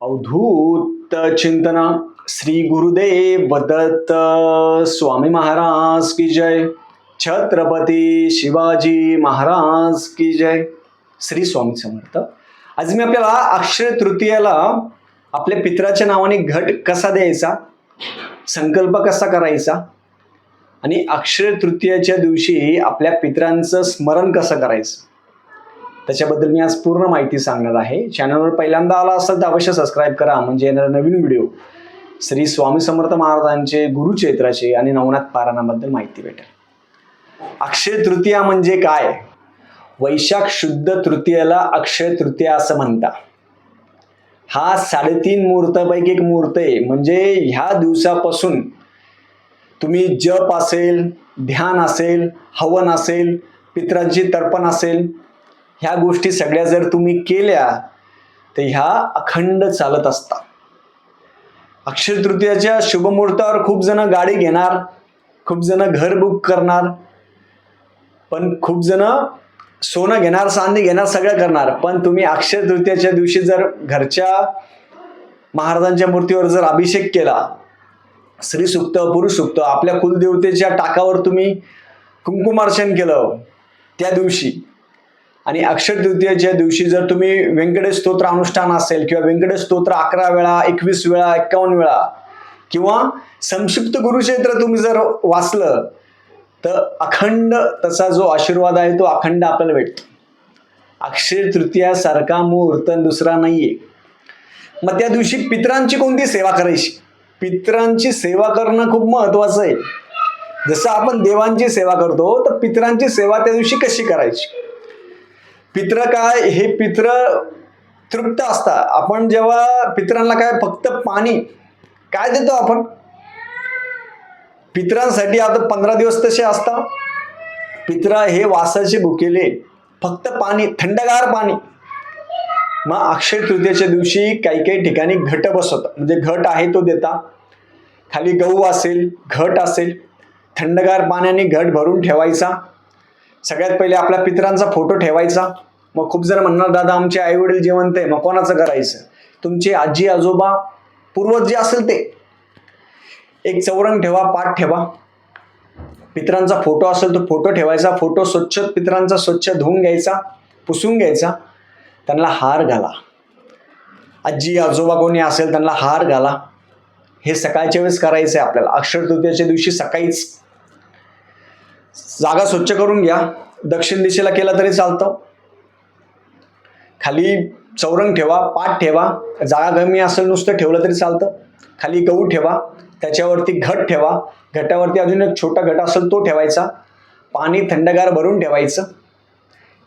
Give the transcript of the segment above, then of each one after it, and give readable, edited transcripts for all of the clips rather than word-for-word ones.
अवधूत चिंतन श्री गुरुदेव दत्त स्वामी महाराज की जय. छत्रपती शिवाजी महाराज की जय. श्री स्वामी समर्थ. आज मी आपल्याला अक्षय तृतीयाला आपल्या पित्राच्या नावाने घट कसा द्यायचा, संकल्प कसा करायचा आणि अक्षय तृतीयाच्या दिवशी आपल्या पित्रांचं स्मरण कसं करायचं त्याच्याबद्दल मी आज पूर्ण माहिती सांगणार आहे. चॅनलवर पहिल्यांदा आला असेल तर अवश्य सबस्क्राईब करा, म्हणजे येणारे नवीन व्हिडिओ श्री स्वामी समर्थ महाराजांचे गुरुचैत्राचे आणि नवनाथ पारायणाबद्दल माहिती भेटेल. अक्षय तृतीया म्हणजे काय? वैशाख शुद्ध तृतीयाला अक्षय तृतीया असं म्हणतात. हा 3.5 मुहूर्तापैकी एक मुहूर्त आहे. म्हणजे ह्या दिवसापासून तुम्ही जप असेल, ध्यान असेल, हवन असेल, पित्रांची तर्पण असेल, ह्या गोष्टी सगळ्या जर तुम्ही केल्या तर ह्या अखंड चालत असतात. अक्षय तृतीयाच्या शुभमुहूर्तावर खूप जण गाडी घेणार, खूप जण घर बुक करणार, पण खूप जण सोनं घेणार, चांदी घेणार, सगळं करणार. पण तुम्ही अक्षय तृतीयाच्या दिवशी जर घरच्या महाराजांच्या मूर्तीवर जर अभिषेक केला, श्री सुक्त, पुरुष सुक्त, आपल्या कुलदेवतेच्या टाकावर तुम्ही कुंकुमार्चन केलं त्या दिवशी, आणि अक्षय तृतीयाच्या दिवशी जर तुम्ही व्यंकटेश स्तोत्र अनुष्ठान असेल किंवा व्यंकटेश स्तोत्र 11 वेळा, 21 वेळा, 51 वेळा किंवा संक्षिप्त गुरुचैत्र तुम्ही जर वाचलं तर अखंड त्याचा जो आशीर्वाद आहे तो अखंड आपल्याला भेटतो. अक्षय तृतीयासारखा मुहूर्त दुसरा नाहीये. मग त्या दिवशी पित्रांची कोणती सेवा करायची? पित्रांची सेवा करणं खूप महत्वाचं आहे. जसं आपण देवांची सेवा करतो तर पित्रांची सेवा त्या दिवशी कशी करायची? पित्र काय, हे पित्र तृप्त असतात. आपण जेव्हा पित्रांना काय फक्त पाणी काय देतो आपण पित्रांसाठी? आता 15 दिवस तसे असतात. पित्र हे वासाचे भुकेले, फक्त पाणी, थंडगार पाणी. मग अक्षय तृतीयेच्या दिवशी काही काही ठिकाणी घट बसवतात. म्हणजे घट आहे तो देता, खाली गहू असेल, घट असेल, थंडगार पाण्याने घट भरून ठेवायचा. सगळ्यात पहिले आपल्या पित्रांचा फोटो ठेवायचा. मग खूप जण म्हणणार, दादा आमचे आई वडील जिवंत आहे, मग कोणाचं करायचं? तुमचे आजी आजोबा पूर्वज जे असेल ते. एक चौरंग ठेवा, पाठ ठेवा, पित्रांचा फोटो असेल तो फोटो ठेवायचा. फोटो स्वच्छ, पित्रांचा स्वच्छ धुवून घ्यायचा, पुसून घ्यायचा, त्यांना हार घाला. आजी आजोबा कोणी असेल त्यांना हार घाला. हे सकाळच्या वेळेस करायचं आहे आपल्याला. अक्षय तृतीयेच्या दिवशी सकाळीच जागा स्वच्छ करून घ्या. दक्षिण दिशेला केला तरी चालतं. खाली चौरंग ठेवा, पाठ ठेवा. जागा कमी असेल नुसतं ठेवलं तरी चालतं. खाली गहू ठेवा, त्याच्यावरती घट ठेवा, घटावरती अजून एक छोटा घट असेल तो ठेवायचा. पाणी थंडगार भरून ठेवायचं.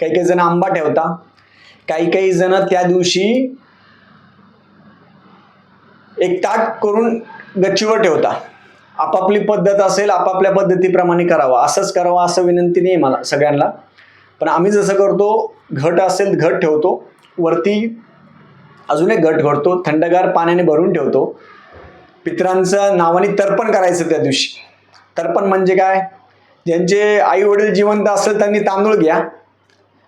काही काही जण आंबा ठेवता, काही काही जण त्या दिवशी एक ताट करून गच्चीवर ठेवता. आपापली पद्धत असेल, आपापल्या पद्धतीप्रमाणे करावा. असंच करावं असं विनंती नाही मला सगळ्यांना. पण आम्ही जसं करतो, घट असेल घट ठेवतो, वरती अजून एक घट करतो, थंडगार पाण्याने भरून ठेवतो. पित्रांचं नावाने तर्पण करायचं त्या दिवशी. तर्पण म्हणजे काय? ज्यांचे आई वडील जिवंत असेल त्यांनी तांदूळ घ्या,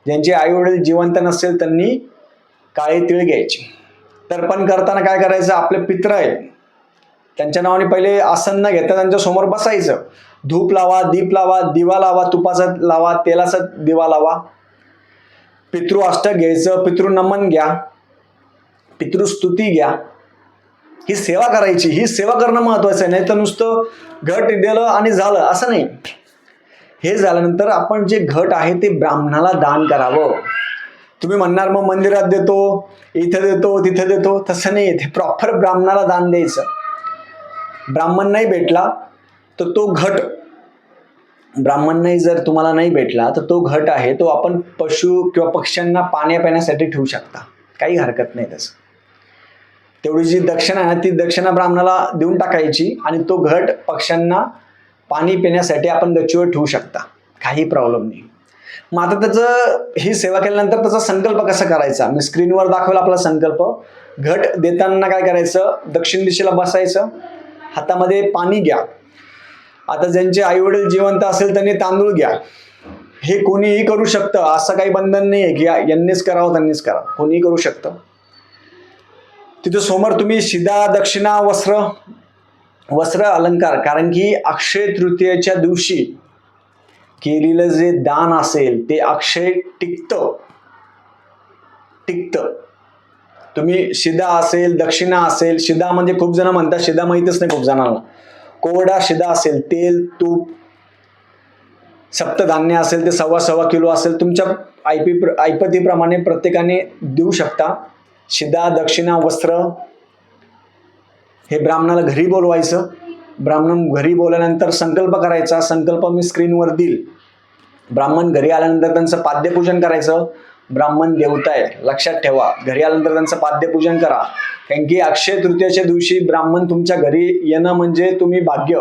ज्यांचे आई वडील जिवंत नसेल त्यांनी काळे तीळ घ्यायचे. तर्पण करताना काय करायचं? आपले पित्र आहेत त्यांच्या नावाने पहिले आसन न घेता त्यांच्या समोर बसायचं. धूप लावा, दीप लावा, दिवा लावा, तुपाचा लावा, तेलाचा दिवा लावा. पितृ अष्टक घ्यायचं, पितृ नमन घ्या, पितृस्तुती घ्या. ही सेवा करायची. ही सेवा करणं महत्वाचं आहे. नाही तर नुसतं घट दिलं आणि झालं असं नाही. हे झाल्यानंतर आपण जे घट आहे ते ब्राह्मणाला दान करावं. तुम्ही म्हणणार मग मंदिरात देतो, इथं देतो, तिथं देतो, तसं नाही. ते प्रॉपर ब्राह्मणाला दान द्यायचं. ब्राह्मण नाही भेटला तर तो घट, ब्राह्मण नाही जर तुम्हाला नाही भेटला तर तो घट आहे तो आपण पशु किंवा पक्ष्यांना पाण्या पिण्यासाठी ठेवू शकता. काही हरकत नाही तसं. तेवढी जी दक्षिणा आहे ती दक्षिणा ब्राह्मणाला देऊन टाकायची आणि तो घट पक्ष्यांना पाणी पिण्यासाठी आपण गच्चीवर ठेवू शकता. काही प्रॉब्लेम नाही. मग आता त्याचं ही सेवा केल्यानंतर त्याचा संकल्प कसा करायचा? मी स्क्रीनवर दाखवला आपला संकल्प. घट देताना काय करायचं? दक्षिण दिशेला बसायचं, हातामध्ये पाणी घ्या. आता ज्यांचे आई वडील जिवंत असेल त्यांनी तांदूळ घ्या. हे कोणीही करू शकतं, असं काही बंधन नाही आहे की यांनीच करावं त्यांनीच करा. कोणीही करू शकतं. तिथे समोर तुम्ही शिदा, दक्षिणा, वस्त्र अलंकार, कारण की अक्षय तृतीयेच्या दिवशी केलेलं जे दान असेल ते अक्षय टिकतं. तुम्ही शिदा असेल, दक्षिणा असेल, शिदा म्हणजे खूप जण म्हणतात, शिदा माहितच नाही खूप जणांना. कोरडा शिदा असेल, तेल, तूप, सप्तधान्य असेल ते 1.25 किलो असेल, तुमच्या ऐपतीप्रमाणे प्रत्येकाने देऊ शकता. शिदा, दक्षिणा, वस्त्र हे ब्राह्मणाला घरी बोलवायचं. ब्राह्मण घरी बोलल्यानंतर संकल्प करायचा. संकल्प मी स्क्रीनवर देईल. ब्राह्मण घरी आल्यानंतर त्यांचं पाद्यपूजन करायचं. ब्राह्मण देवता आहे, लक्षात ठेवा. घरी आल्यानंतर त्यांचं पाद्यपूजन करा, कारण की अक्षय तृतीयेच्या दिवशी ब्राह्मण तुमच्या घरी येणं म्हणजे तुम्ही भाग्य.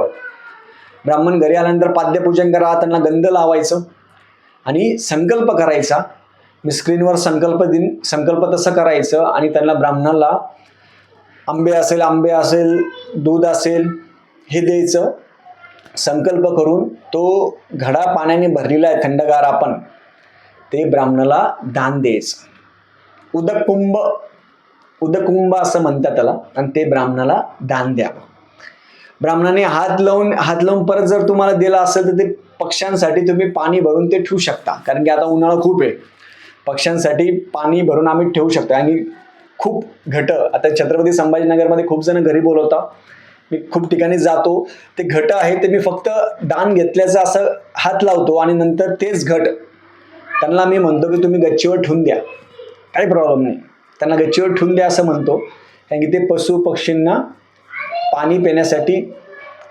ब्राह्मण घरी आल्यानंतर पाद्यपूजन करा, त्यांना गंध लावायचं आणि संकल्प करायचा. मी स्क्रीनवर संकल्प देईन. संकल्प तसं करायचं आणि त्यांना ब्राह्मणाला आंबे असेल, दूध असेल हे द्यायचं. संकल्प करून तो घडा पाण्याने भरलेला आहे थंडगार, आपण ते ब्राह्मणाला दान द्यायचं. उदकुंभ असं म्हणतात त्याला, आणि ते ब्राह्मणाला दान द्यावं. ब्राह्मणाने हात लावून परत जर तुम्हाला दिला असेल तर ते पक्ष्यांसाठी तुम्ही पाणी भरून ते ठेवू शकता, कारण की आता उन्हाळा खूप आहे. पक्ष्यांसाठी पाणी भरून आम्ही ठेवू शकतो. आणि खूप आता छत्रपती संभाजीनगरमध्ये खूप जण घरी बोलवतात, मी खूप ठिकाणी जातो, ते घट आहे ते मी फक्त दान घेतल्याचं असं हात लावतो आणि नंतर तेच घट त्यांना मी म्हणतो की तुम्ही गच्चीवर ठेवून द्या, काही प्रॉब्लेम नाही, त्यांना गच्चीवर ठेवून द्या असं म्हणतो, कारण की ते पशु पक्षींना पाणी पिण्यासाठी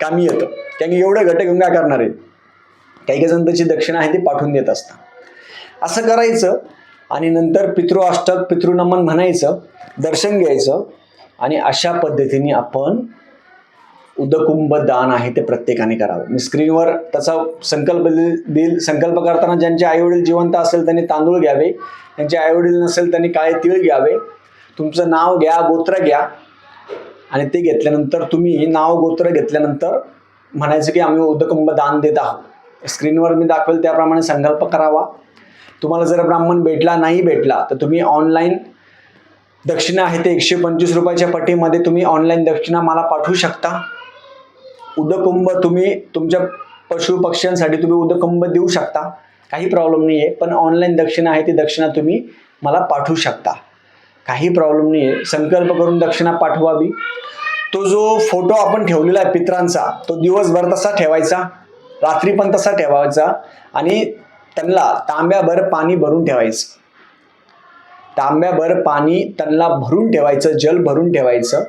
कामी येतं. कारण की एवढे घट घेऊन काय करणार आहे. काही जण त्याची दक्षिणा आहे ती पाठवून देत असतात. असं करायचं आणि नंतर पितृअष्टक, पितृनमन म्हणायचं, दर्शन घ्यायचं आणि अशा पद्धतीने आपण उदकुंभ दान आहे ते प्रत्येकाने करावं. मी स्क्रीनवर त्याचा संकल्प देईल. संकल्प करताना ज्यांचे आईवडील जिवंत असेल त्यांनी तांदूळ घ्यावे, ज्यांचे आईवडील नसेल त्यांनी काळे तीळ घ्यावे. तुमचं नाव घ्या, गोत्र घ्या आणि ते घेतल्यानंतर तुम्ही नाव गोत्र घेतल्यानंतर म्हणायचं की आम्ही उदकुंभ दान देत आहोत. स्क्रीनवर मी दाखवेल त्याप्रमाणे संकल्प करावा. तुम्हाला जर ब्राह्मण नाही भेटला तर तुम्ही ऑनलाईन दक्षिणा आहे ते 125 रुपयाच्या पटीमध्ये तुम्ही ऑनलाईन दक्षिणा मला पाठवू शकता. उदकुंभ तुम्ही तुमच्या पशु पक्ष्यांसाठी तुम्ही उदकुंभ देऊ शकता, काही प्रॉब्लेम नाही आहे. पण ऑनलाईन दक्षिणा आहे ती दक्षिणा तुम्ही मला पाठवू शकता, काही प्रॉब्लेम नाही आहे. संकल्प करून दक्षिणा पाठवावी. तो जो फोटो आपण ठेवलेला आहे पित्रांचा, तो दिवसभर तसा ठेवायचा, रात्री पण तसा ठेवायचा आणि त्यांना तांब्याभर पाणी भरून ठेवायचं. तांब्याभर पाणी त्यांना भरून ठेवायचं, जल भरून ठेवायचं.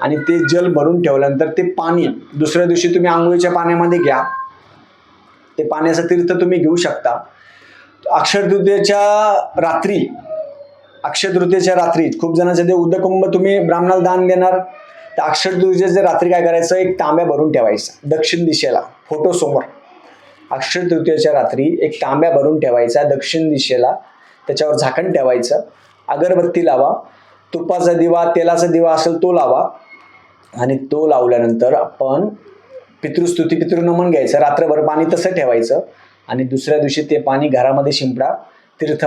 आणि ते जल भरून ठेवल्यानंतर ते पाणी दुसऱ्या दिवशी तुम्ही आंघोळीच्या पाण्यामध्ये घ्या. ते पाण्याचं तीर्थ तुम्ही घेऊ शकता. अक्षय तृतीयेच्या रात्री खूप जणांचे ते उदकुंभ तुम्ही ब्राह्मणाला दान देणार, तर अक्षय तृतीयेच्या रात्री काय करायचं, एक तांब्या भरून ठेवायचा दक्षिण दिशेला फोटो समोर. अक्षय तृतीयेच्या रात्री एक तांब्या भरून ठेवायचा दक्षिण दिशेला, त्याच्यावर झाकण ठेवायचं, अगरबत्ती लावा, तुपाचा दिवा, तेलाचा दिवा असेल तो लावा आणि तो लावल्यानंतर आपण पितृस्तुती, पितृनमन घ्यायचं. रात्रभर पाणी तसं ठेवायचं आणि दुसऱ्या दिवशी ते पाणी घरामध्ये शिंपडा, तीर्थ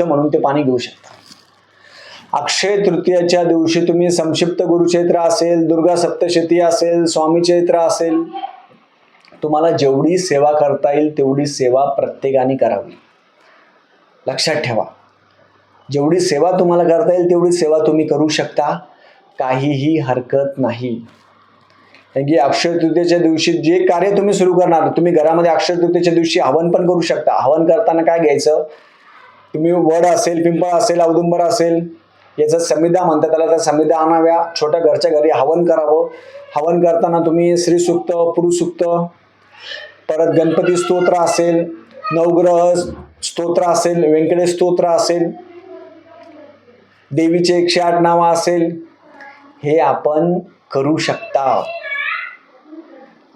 म्हणून ते पाणी घेऊ शकता. अक्षय तृतीयाच्या दिवशी तुम्ही संक्षिप्त गुरुचैत्र असेल, दुर्गा सप्तशती असेल, स्वामी चैत्र असेल, तुम्हाला जेवढी सेवा करता येईल तेवढी सेवा प्रत्येकाने करावी. लक्षात ठेवा, जेवढी सेवा तुम्हाला करता येईल तेवढी सेवा तुम्ही करू शकता, काहीही हरकत नाही. कारण की अक्षय तृतीयेच्या दिवशी जे कार्य तुम्ही सुरू करणार, तुम्ही घरामध्ये अक्षय तृतीयेच्या दिवशी हवन पण करू शकता. हवन करताना काय घ्यायचं, तुम्ही वड असेल, पिंपळ असेल, औदुंबर असेल, याचा समिधा म्हणतात त्याला, त्या समिधा आणाव्या, छोट्या घरच्या घरी हवन करावं. हवन करताना तुम्ही श्रीसूक्त, पुरुषसूक्त, परत गणपती स्तोत्र असेल, नवग्रह स्तोत्र असेल, व्यंकटेश स्तोत्र असेल, देवीचे 108 नावं असेल, हे आपण करू शकता.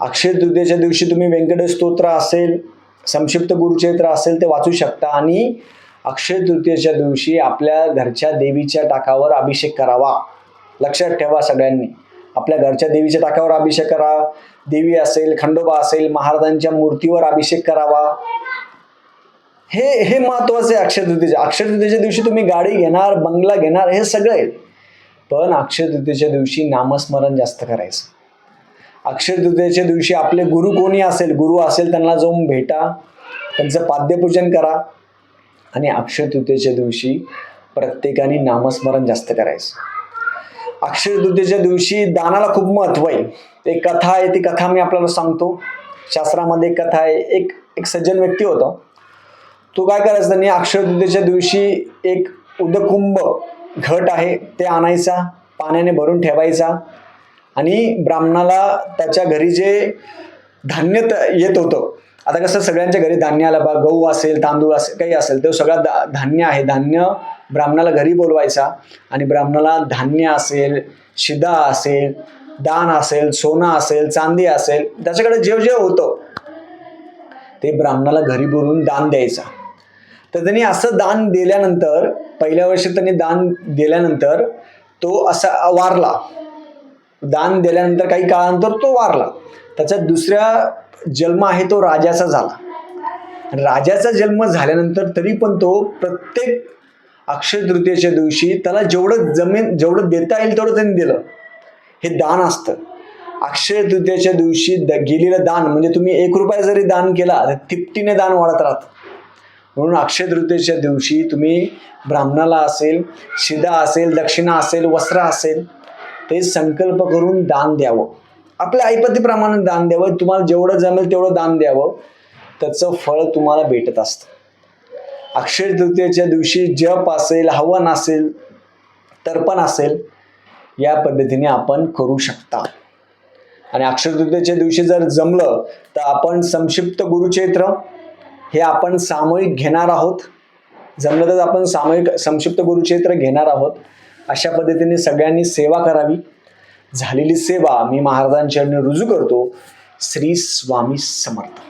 अक्षय तृतीयेच्या दिवशी तुम्ही व्यंकटेश स्तोत्र असेल, संक्षिप्त गुरुचैत्र असेल ते वाचू शकता. आणि अक्षय तृतीयेच्या दिवशी आपल्या घरच्या देवीच्या टाकावर अभिषेक करावा. लक्षात ठेवा सगळ्यांनी, आपल्या घरच्या देवीच्या टाकावर अभिषेक करा. देवी असेल, खंडोबा असेल, महाराजांच्या मूर्तीवर अभिषेक करावा. हे महत्वाचं आहे. अक्षय तृतीयेच्या दिवशी तुम्ही गाडी घेणार, बंगला घेणार, हे सगळं आहे. पण अक्षय तृतीयेच्या दिवशी नामस्मरण जास्त करायचं। अक्षय तृतीयेच्या दिवशी आपले गुरु कोणी असेल, गुरु असेल त्यांना जाऊन भेटा, त्यांचं पाद्यपूजन करा आणि अक्षय तृतीयेच्या दिवशी प्रत्येकाने नामस्मरण जास्त करायचं। अक्षय तृतीयेच्या दिवशी दानाला खूप महत्व आहे। एक कथा आहे, ती कथा मी आपल्याला सांगतो। शास्त्रामध्ये एक कथा आहे। एक सज्जन व्यक्ती होता, तो काय करायचा, त्यांनी अक्षय तृतीयेच्या दिवशी एक उदकुंभ घट आहे ते आणायचा, पाण्याने भरून ठेवायचा आणि ब्राह्मणाला त्याच्या घरी जे धान्य येत होतं, आता कसं सगळ्यांच्या घरी धान्य आलं बा, गहू असेल, तांदूळ असेल, काही असेल, ते सगळं धान्य आहे, धान्य ब्राह्मणाला घरी बोलवायचा आणि ब्राह्मणाला धान्य असेल, शिदा असेल, दान असेल, सोनं असेल, चांदी असेल, त्याच्याकडे जे जे होतं ते ब्राह्मणाला घरी बोलवून दान द्यायचा। तर त्यांनी असं दान दिल्यानंतर, पहिल्या वर्षी त्यांनी दान दिल्यानंतर तो असा वारला। दान दिल्यानंतर काही काळानंतर तो वारला। त्याचा दुसरा जन्म आहे तो राजाचा झाला। राजाचा जन्म झाल्यानंतर तरी पण तो प्रत्येक अक्षय तृतीयेच्या दिवशी त्याला जेवढं देता येईल तेवढं त्यांनी दिलं। हे दान असतं। अक्षय तृतीयेच्या दिवशी गेलेलं दान म्हणजे तुम्ही 1 रुपया जरी दान केला तर तिपटीने दान वाढत राहतं। म्हणून अक्षय तृतीयेच्या दिवशी तुम्ही ब्राह्मणाला असेल, शिदा असेल, दक्षिणा असेल, वस्त्र असेल, ते संकल्प करून दान द्यावं। आपल्या ऐपतीप्रमाणे दान द्यावं। तुम्हाला जेवढं जमेल तेवढं दान द्यावं, त्याचं फळ तुम्हाला भेटत असतं। अक्षय तृतीयेच्या दिवशी जप असेल, हवन असेल, तर्पण असेल, या पद्धतीने आपण करू शकता। आणि अक्षय तृतीयेच्या दिवशी जर जमलं तर आपण संक्षिप्त गुरुचरित्र हे आपण सामूहिक घेणार आहोत। जमलं तर आपण सामूहिक संक्षिप्त गुरुचरित्र घेणार आहोत। अशा पद्धतीने सगळ्यांनी सेवा करावी। झालेली सेवा मी महाराजांच्या चरणी रुजू करतो। श्री स्वामी समर्थ।